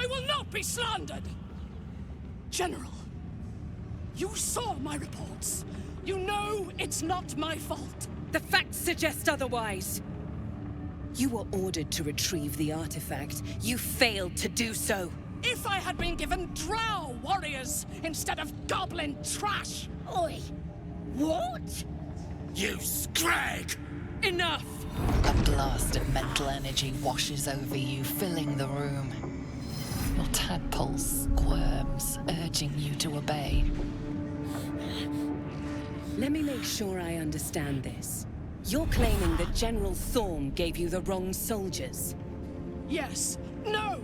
I will not be slandered! General, you saw my reports. You know it's not my fault. The facts suggest otherwise. You were ordered to retrieve the artifact. You failed to do so. If I had been given drow warriors instead of goblin trash! Oi! What? You scrag! Enough! A blast of mental energy washes over you, filling the room. Your tadpole squirms, urging you to obey. Let me make sure I understand this. You're claiming that General Thorm gave you the wrong soldiers. Yes. No!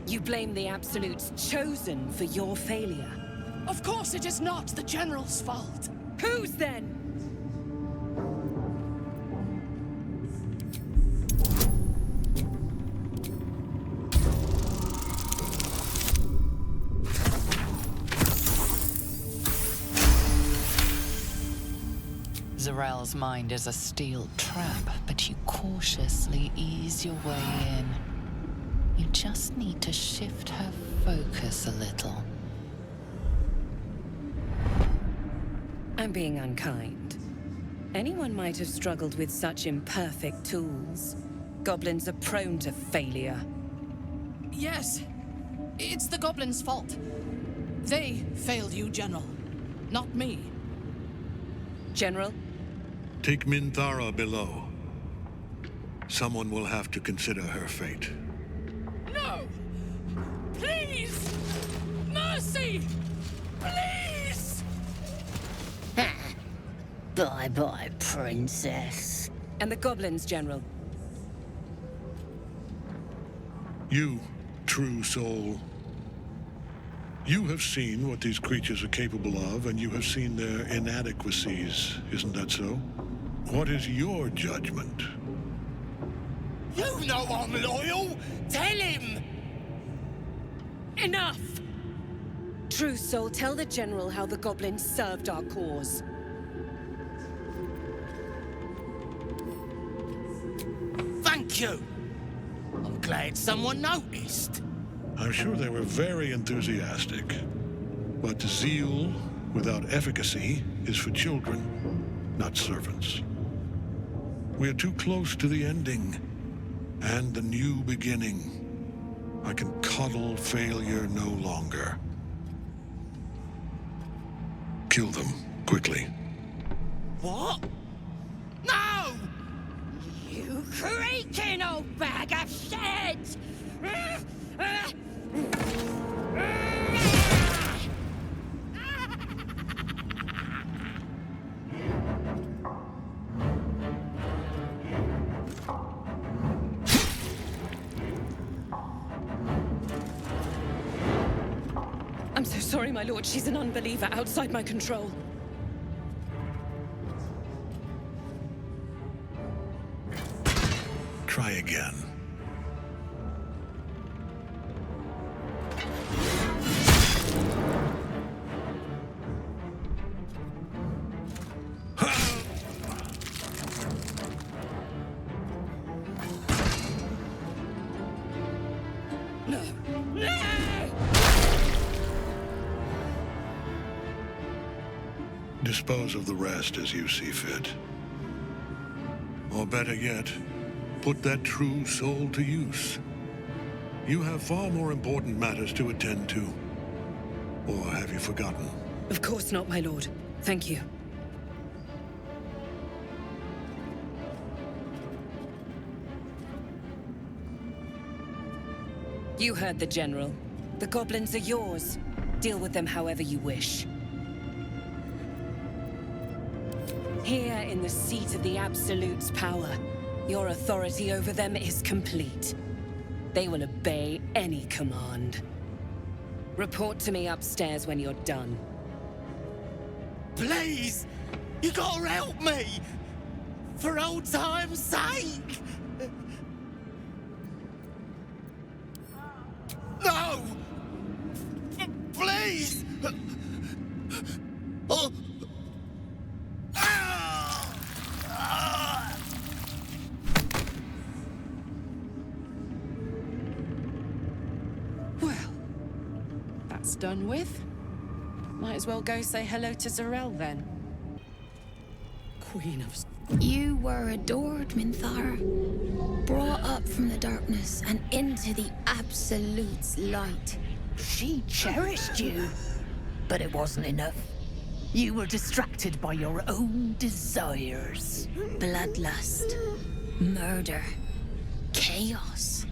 You blame the Absolute's Chosen for your failure. Of course it is not the General's fault. Whose then? Zarel's mind is a steel trap, but you cautiously ease your way in. You just need to shift her focus a little. I'm being unkind. Anyone might have struggled with such imperfect tools. Goblins are prone to failure. Yes. It's the goblins' fault. They failed you, General. Not me. General? Take Minthara below. Someone will have to consider her fate. No! Please! Mercy! Please! Bye-bye, princess. And the goblins, General. You, true soul. You have seen what these creatures are capable of, and you have seen their inadequacies. Isn't that so? What is your judgment? You know I'm loyal! Tell him! Enough! True Soul, tell the General how the goblins served our cause. Thank you! I'm glad someone noticed. I'm sure they were very enthusiastic. But zeal without efficacy is for children, not servants. We're too close to the ending, and the new beginning. I can coddle failure no longer. Kill them, quickly. What? No! You creaking old bag of shit! I'm so sorry, my lord. She's an unbeliever outside my control. Try again. No! No! Dispose of the rest as you see fit. Or better yet, put that true soul to use. You have far more important matters to attend to. Or have you forgotten? Of course not, my lord. Thank you. You heard the General. The goblins are yours. Deal with them however you wish. Here in the seat of the Absolute's power, your authority over them is complete. They will obey any command. Report to me upstairs when you're done. Please! You gotta help me! For old time's sake! No! Please! Oh. that's done with. Might as well go say hello to Zarel then. Queen of... You were adored, Minthara. Brought up from the darkness and into the Absolute's light. She cherished you, but it wasn't enough. You were distracted by your own desires. Bloodlust, murder, chaos.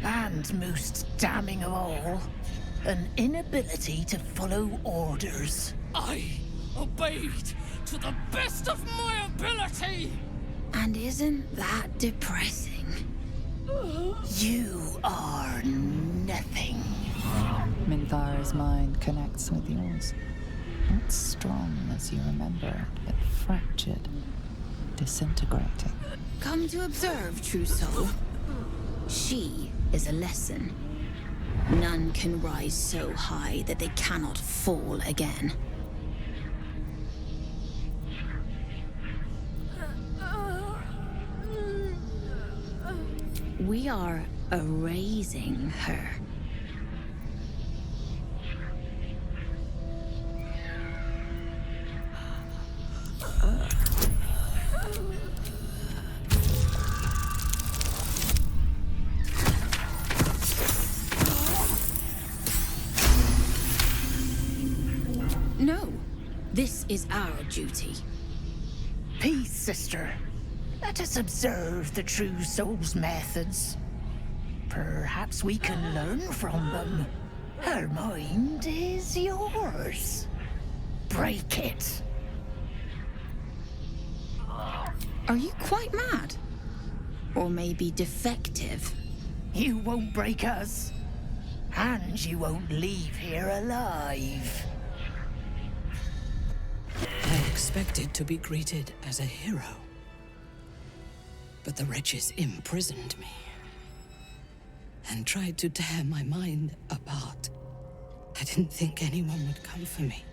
And most damning of all, an inability to follow orders. I obeyed to the best of my ability! And isn't that depressing? You are nothing. Minthara's mind connects with yours. Not strong as you remember, but fractured, disintegrating. Come to observe, true soul. She is a lesson. None can rise so high that they cannot fall again. We are erasing her. No, this is our duty. Peace, sister. Let us observe the true soul's methods. Perhaps we can learn from them. Her mind is yours. Break it. Are you quite mad? Or maybe defective? You won't break us. And you won't leave here alive. I expected to be greeted as a hero. But the wretches imprisoned me and tried to tear my mind apart. I didn't think anyone would come for me.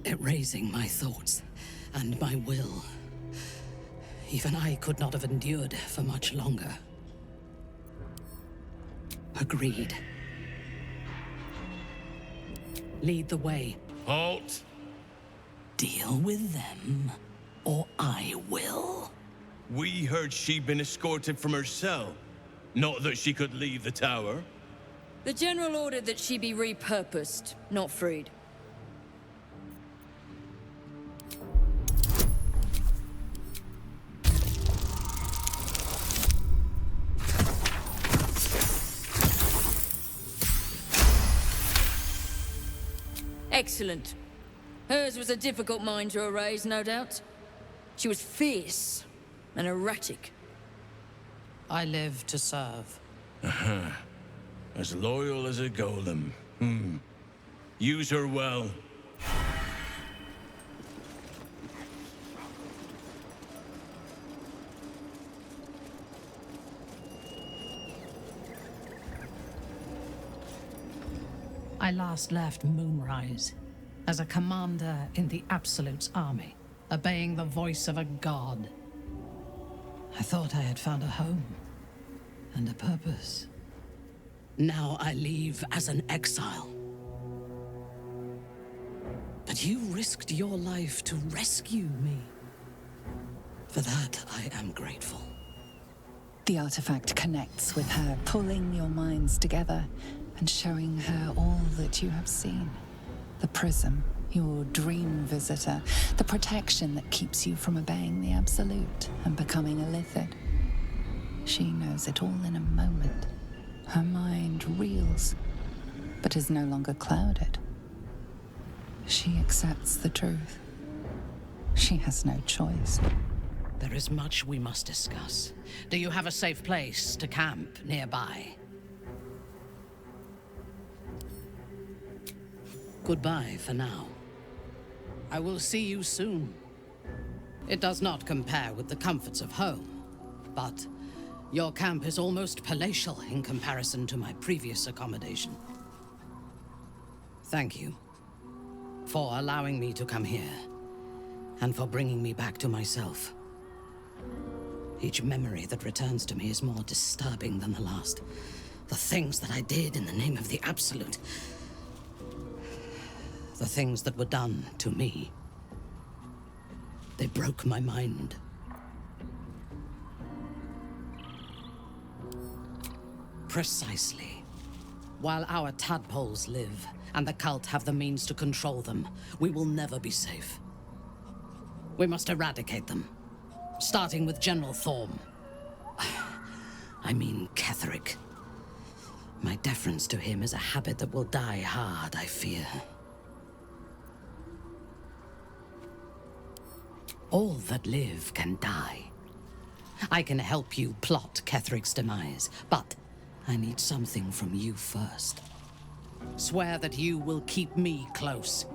Erasing my thoughts and my will. Even I could not have endured for much longer. Agreed. Lead the way. Halt! Deal with them, or I will. We heard she'd been escorted from her cell. Not that she could leave the tower. The General ordered that she be repurposed, not freed. Excellent. Hers was a difficult mind to erase, no doubt. She was fierce and erratic. I live to serve. As loyal as a golem. Use her well. I last left Moonrise as a commander in the Absolute's army, obeying the voice of a god. I thought I had found a home and a purpose. Now I leave as an exile. But you risked your life to rescue me. For that, I am grateful. The artifact connects with her, pulling your minds together and showing her all that you have seen. The prism, your dream visitor, the protection that keeps you from obeying the Absolute and becoming a Lithid. She knows it all in a moment. Her mind reels, but is no longer clouded. She accepts the truth. She has no choice. There is much we must discuss. Do you have a safe place to camp nearby? Goodbye for now. I will see you soon. It does not compare with the comforts of home, but your camp is almost palatial in comparison to my previous accommodation. Thank you for allowing me to come here, and for bringing me back to myself. Each memory that returns to me is more disturbing than the last, The things that I did in the name of the Absolute. The things that were done to me. They broke my mind. Precisely. While our tadpoles live, and the cult have the means to control them, we will never be safe. We must eradicate them. Starting with General Thorm. I mean Ketheric. My deference to him is a habit that will die hard, I fear. All that live can die. I can help you plot Ketheric's demise, but I need something from you first. Swear that you will keep me close.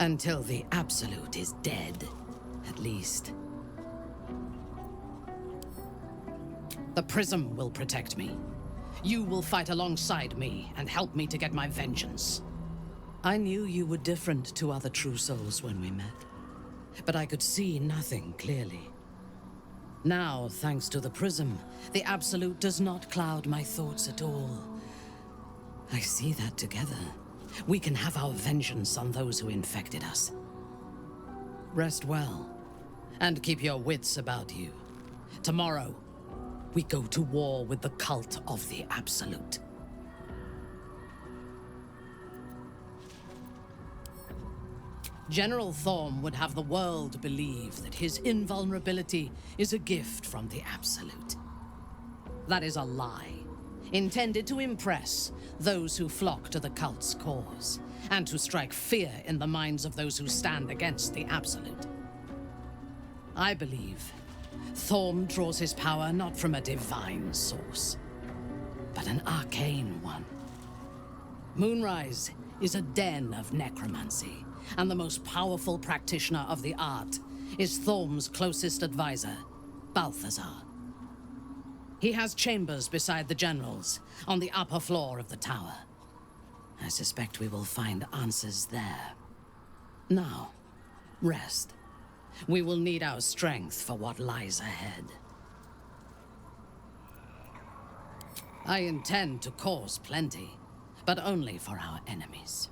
Until the Absolute is dead, at least. The Prism will protect me. You will fight alongside me and help me to get my vengeance. I knew you were different to other true souls when we met, but I could see nothing clearly. Now, thanks to the Prism, the Absolute does not cloud my thoughts at all. I see that together, we can have our vengeance on those who infected us. Rest well, and keep your wits about you. Tomorrow, we go to war with the cult of the Absolute. General Thorm would have the world believe that his invulnerability is a gift from the Absolute. That is a lie, intended to impress those who flock to the cult's cause, and to strike fear in the minds of those who stand against the Absolute. I believe Thorm draws his power not from a divine source, but an arcane one. Moonrise is a den of necromancy, and the most powerful practitioner of the art is Thorm's closest advisor, Balthazar. He has chambers beside the generals, on the upper floor of the tower. I suspect we will find answers there. Now, rest. We will need our strength for what lies ahead. I intend to cause plenty, but only for our enemies.